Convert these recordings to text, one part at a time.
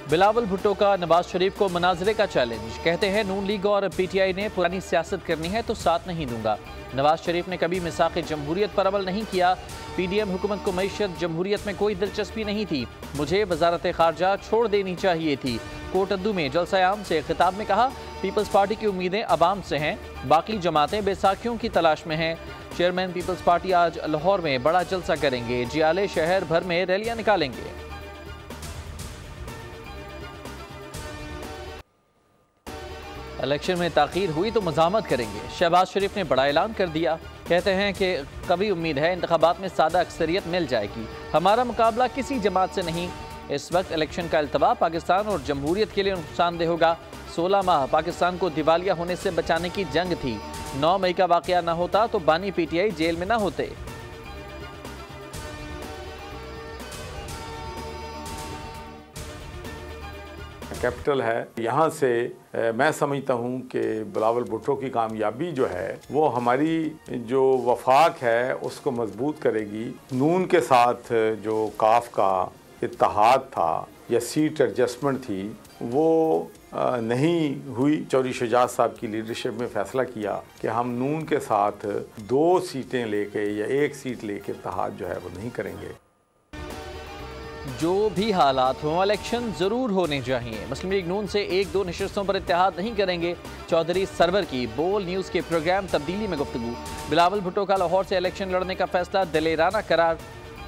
बिलावल भुट्टो का नवाज शरीफ को मुनाजरे का चैलेंज। कहते हैं नून लीग और पीटीआई ने पुरानी सियासत करनी है तो साथ नहीं दूंगा। नवाज शरीफ ने कभी मिसाक़ जमहूरियत पर अमल नहीं किया। पीडीएम हुकूमत को मईशत जमहूरियत में कोई दिलचस्पी नहीं थी। मुझे वजारत खारजा छोड़ देनी चाहिए थी। कोटद्दू में जलसा-ए-आम से खिताब में कहा, पीपल्स पार्टी की उम्मीदें अवाम से हैं, बाकी जमातें बैसाखियों की तलाश में हैं। चेयरमैन पीपल्स पार्टी आज लाहौर में बड़ा जलसा करेंगे। जियाले शहर भर में रैलियां निकालेंगे। इलेक्शन में ताख़ीर हुई तो मज़ामत करेंगे। शहबाज शरीफ ने बड़ा ऐलान कर दिया। कहते हैं कि कभी उम्मीद है इंतखाबात में सादा अक्सरियत मिल जाएगी। हमारा मुकाबला किसी जमात से नहीं। इस वक्त इलेक्शन का अल्तवा पाकिस्तान और जमहूरियत के लिए नुकसानदेह होगा। 16 माह पाकिस्तान को दिवालिया होने से बचाने की जंग थी। 9 मई का वाक़या न होता तो बानी पीटीआई जेल में न होते। कैपिटल है, यहाँ से मैं समझता हूँ कि बिलावल भुट्टो की कामयाबी जो है वो हमारी जो वफाक है उसको मजबूत करेगी। नून के साथ जो काफ का इत्तेहाद था या सीट एडजस्टमेंट थी वो नहीं हुई। चौधरी शुजात साहब की लीडरशिप में फ़ैसला किया कि हम नून के साथ 2 सीटें लेके या 1 सीट लेके इत्तेहाद जो है वो नहीं करेंगे। जो भी हालात हों इलेक्शन ज़रूर होने चाहिए। मुस्लिम लीग नून से 1-2 नशिस्तों पर इत्तेहाद नहीं करेंगे। चौधरी सरवर की बोल न्यूज़ के प्रोग्राम तब्दीली में गुफ्तगू। बिलावल भुट्टो का लाहौर से इलेक्शन लड़ने का फैसला दिलेराना करार।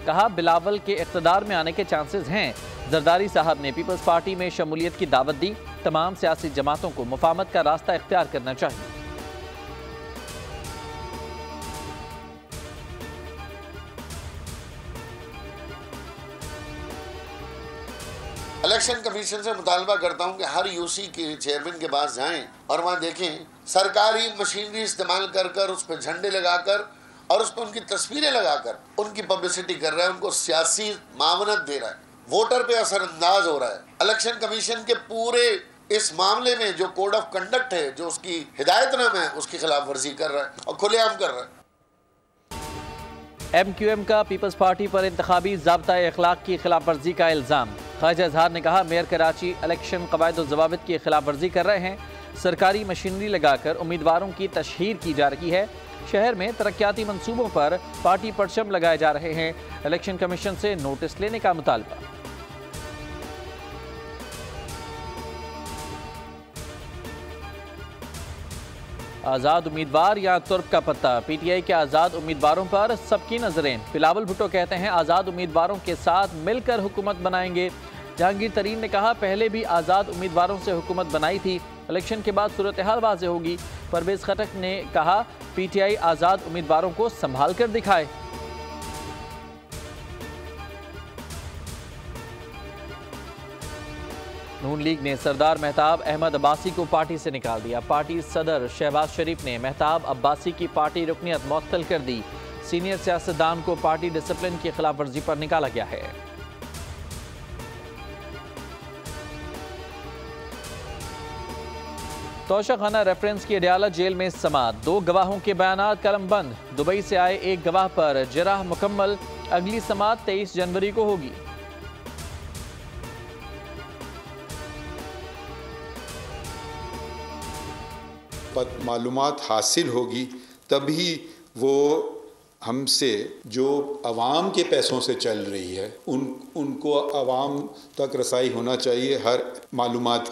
कहा, बिलावल के इक़्तिदार में आने के चांसेस हैं। जरदारी साहब ने पीपल्स पार्टी में शमूलियत की दावत दी। तमाम सियासी जमातों को मुफाहमत का रास्ता इख्तियार करना चाहिए। इलेक्शन कमीशन से मुतालबा करता हूं कि हर यूसी के चेयरमैन के पास जाएं और वहां देखें सरकारी मशीनरी इस्तेमाल कर कर उस पर झंडे लगाकर और उस पर उनकी तस्वीरें लगाकर उनकी पब्लिसिटी कर रहा है, उनको सियासी मामनत दे रहा है, वोटर पे असरअंदाज हो रहा है। इलेक्शन कमीशन के पूरे इस मामले में जो कोड ऑफ कंडक्ट है, जो उसकी हिदायतनामा है, उसकी खिलाफ वर्जी कर रहा है और खुलेआम कर रहा है। MQM का पीपल्स पार्टी पर इंतखाबी ज़ाब्ता अखलाक की खिलाफ वर्जी का इल्ज़ाम। ख्वाजा इजहार ने कहा, मेयर कराची इलेक्शन क़वायद व ज़वाबित की खिलाफ वर्जी कर रहे हैं। सरकारी मशीनरी लगाकर उम्मीदवारों की तशहीर की जा रही है। शहर में तरक्याती मंसूबों पर पार्टी परचम लगाए जा रहे हैं। इलेक्शन कमीशन से नोटिस लेने का मुतालबा। आज़ाद उम्मीदवार या तुर्क का पत्ता। पीटीआई के आज़ाद उम्मीदवारों पर सबकी नजरें। बिलावल भुट्टो कहते हैं, आज़ाद उम्मीदवारों के साथ मिलकर हुकूमत बनाएंगे। जहांगीर तरीन ने कहा, पहले भी आज़ाद उम्मीदवारों से हुकूमत बनाई थी, इलेक्शन के बाद सूरत हाल वाज़ेह होगी। परवेज़ खटक ने कहा, पीटीआई आज़ाद उम्मीदवारों को संभाल कर दिखाए। नून लीग ने सरदार महताब अहमद अब्बासी को पार्टी से निकाल दिया। पार्टी सदर शहबाज शरीफ ने महताब अब्बासी की पार्टी रुकनियत मुअत्तल कर दी। सीनियर सियासतदान को पार्टी डिसिप्लिन की खिलाफ वर्जी पर निकाला गया है। तोशाखाना रेफरेंस की अडयाला जेल में समाअत। 2 गवाहों के बयानात कलमबंद। दुबई से आए एक गवाह पर जराह मुकम्मल। अगली समाअत 23 जनवरी को होगी। मालूमात हासिल होगी तभी वो हमसे जो आवाम के पैसों से चल रही है उनको आवाम तक रसाई होना चाहिए। हर मालूमात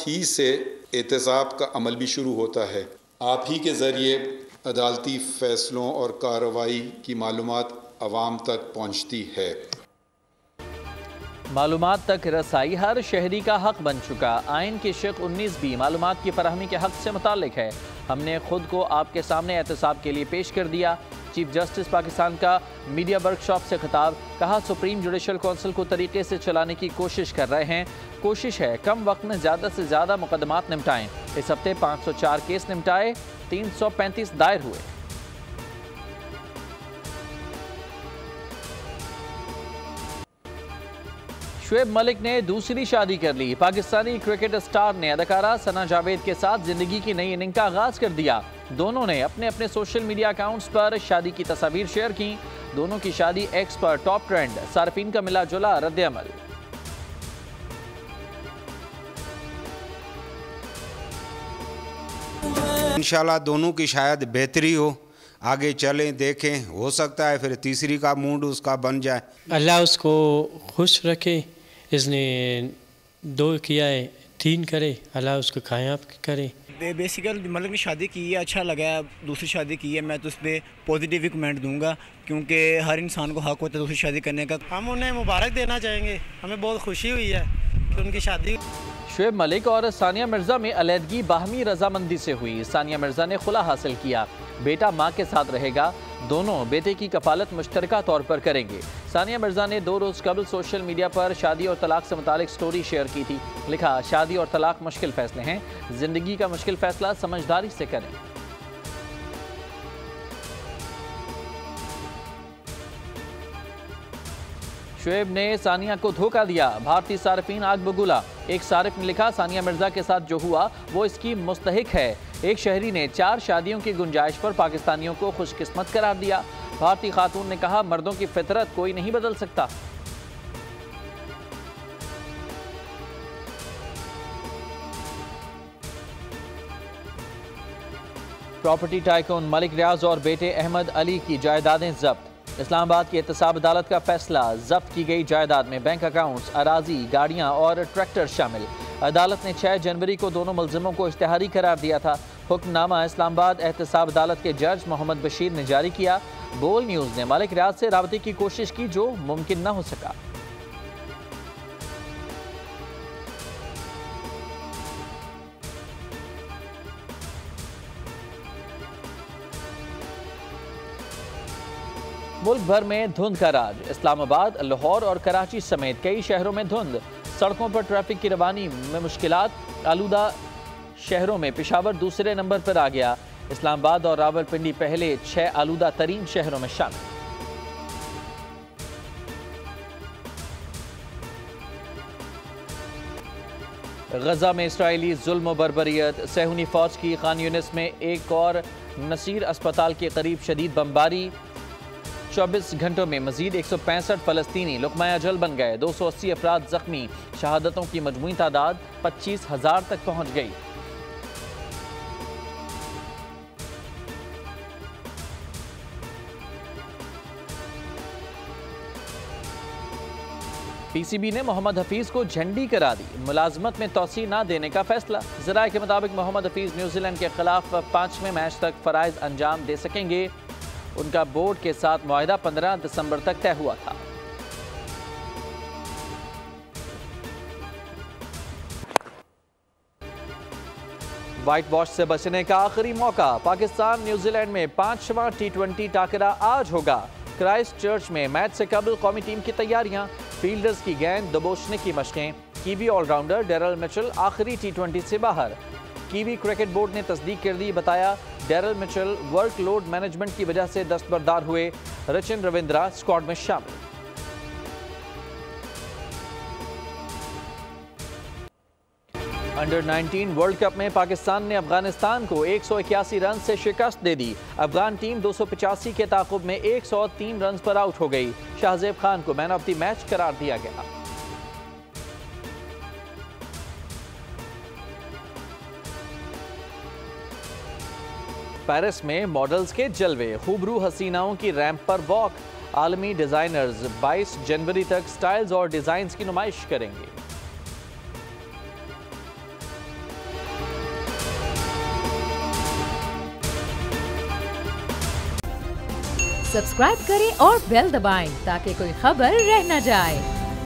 ही से एहतसाब का अमल भी शुरू होता है। आप ही के ज़रिए अदालती फ़ैसलों और कार्रवाई की मालूमात आवाम तक पहुँचती है। मालूमात तक रसाई हर शहरी का हक बन चुका। आइन के शिक 19 भी मालूमात की फराहमी के हक से मुताल्लिक है। हमने खुद को आपके सामने एहतसाब के लिए पेश कर दिया। चीफ जस्टिस पाकिस्तान का मीडिया वर्कशॉप से खिताब। कहा, सुप्रीम जुडिशल कौंसिल को तरीके से चलाने की कोशिश कर रहे हैं। कोशिश है कम वक्त में ज़्यादा से ज़्यादा मुकदमात निपटाएं। इस हफ्ते 504 केस निपटाए, 335 दायर हुए। शुएब मलिक ने दूसरी शादी कर ली। पाकिस्तानी क्रिकेट स्टार ने अदाकारा सना जावेद के साथ जिंदगी की नई इनिंग का आगाज कर दिया। दोनों ने अपने अपने सोशल मीडिया अकाउंट्स पर शादी की तस्वीर शेयर की। दोनों की शादी एक्स पर टॉप ट्रेंड। सार्फिन का मिला जुला रद्द अमल। इंशाल्लाह दोनों की शायद बेहतरी हो, आगे चलें देखें, हो सकता है फिर तीसरी का मूड उसका बन जाए। अल्लाह उसको खुश रखे, इसने 2 किया है 3 करे, अल्लाह उसको कामयाब करे। बेसिकल मतलब कि शादी की है, अच्छा लगा है, दूसरी शादी की है, मैं तो उस पर पॉजिटिव ही कमेंट दूंगा क्योंकि हर इंसान को हक होता है दूसरी शादी करने का। हम उन्हें मुबारक देना चाहेंगे, हमें बहुत खुशी हुई है कि उनकी शादी। शुएब मलिक और सानिया मिर्जा में अलहदगी बाहमी रजामंदी से हुई। सानिया मिर्जा ने खुला हासिल किया, बेटा मां के साथ रहेगा, दोनों बेटे की कफालत मुश्तरका तौर पर करेंगे। सानिया मिर्जा ने 2 रोज़ कबल सोशल मीडिया पर शादी और तलाक से मुतालिक स्टोरी शेयर की थी। लिखा, शादी और तलाक मुश्किल फैसले हैं, जिंदगी का मुश्किल फैसला समझदारी से करें। शुएब ने सानिया को धोखा दिया, भारतीय सार्फिन आग बबूला। एक सारिफ ने लिखा, सानिया मिर्जा के साथ जो हुआ वो इसकी मुस्तहिक है। एक शहरी ने 4 शादियों की गुंजाइश पर पाकिस्तानियों को खुशकिस्मत करार दिया। भारतीय खातून ने कहा, मर्दों की फितरत कोई नहीं बदल सकता। प्रॉपर्टी टाइकून मलिक रियाज और बेटे अहमद अली की जायदादें जब्त। इस्लामाबाद की एहतसाब अदालत का फैसला, जब्त की गई जायदाद में बैंक अकाउंट्स, अराजी, गाड़ियां और ट्रैक्टर शामिल। अदालत ने 6 जनवरी को दोनों मुल्जिमों को इश्तिहारी करार दिया था। हुक्मनामा इस्लामाबाद एहतसाब अदालत के जज मोहम्मद बशीर ने जारी किया। बोल न्यूज़ ने मलिक रियाज से राबते की कोशिश की जो मुमकिन न हो सका। मुल्क भर में धुंध का राज। इस्लामाबाद, लाहौर और कराची समेत कई शहरों में धुंध। सड़कों पर ट्रैफिक की रवानी में मुश्किलात। आलूदा शहरों में पेशावर दूसरे नंबर पर आ गया। इस्लामाबाद और रावलपिंडी पहले 6 आलूदा तरीन शहरों में शामिल। गजा में इसराइली जुल्म बर्बरियत। सहूनी फौज की खान यूनिस में एक और नसीर अस्पताल के करीब शदीद बमबारी। 24 घंटों में मजीद 165 फलस्तीनी लुक़मा अजल बन गए। 280 अफराद जख्मी। शहादतों की मजमूई तादाद 25,000 तक पहुंच गई। पीसीबी ने मोहम्मद हफीज को झंडी करा दी। मुलाजमत में तोसी न देने का फैसला। ज़राए के मुताबिक मोहम्मद हफीज न्यूजीलैंड के खिलाफ 5वें मैच तक फराइज अंजाम दे सकेंगे। उनका बोर्ड के साथ मुआहदा 15 दिसंबर तक तय हुआ था। व्हाइट वॉश से बचने का आखिरी मौका। पाकिस्तान न्यूजीलैंड में 5वां T20 टाकरा आज होगा। क्राइस्ट चर्च में मैच से कबल कौमी टीम की तैयारियां। फील्डर्स की गेंद दबोचने की मशकें। कीवी ऑलराउंडर डेरल मिचेल आखिरी T20 से बाहर। कीवी क्रिकेट बोर्ड ने तस्दीक कर दी। बताया, डेरल मिचेल वर्कलोड मैनेजमेंट की वजह से दस्तबरदार हुए। रचिन रविंद्रा स्क्वाड में शामिल। अंडर 19 वर्ल्ड कप में पाकिस्तान ने अफगानिस्तान को 181 रन से शिकस्त दे दी। अफगान टीम 285 के ताकुब में 103 रन पर आउट हो गई। शाहजेब खान को मैन ऑफ द मैच करार दिया गया। पेरिस में मॉडल्स के जलवे। खूबरू हसीनाओं की रैंप पर वॉक। आलमी डिजाइनर्स 22 जनवरी तक स्टाइल्स और डिजाइन्स की नुमाइश करेंगे। सब्सक्राइब करें और बेल दबाएं ताकि कोई खबर रह न जाए।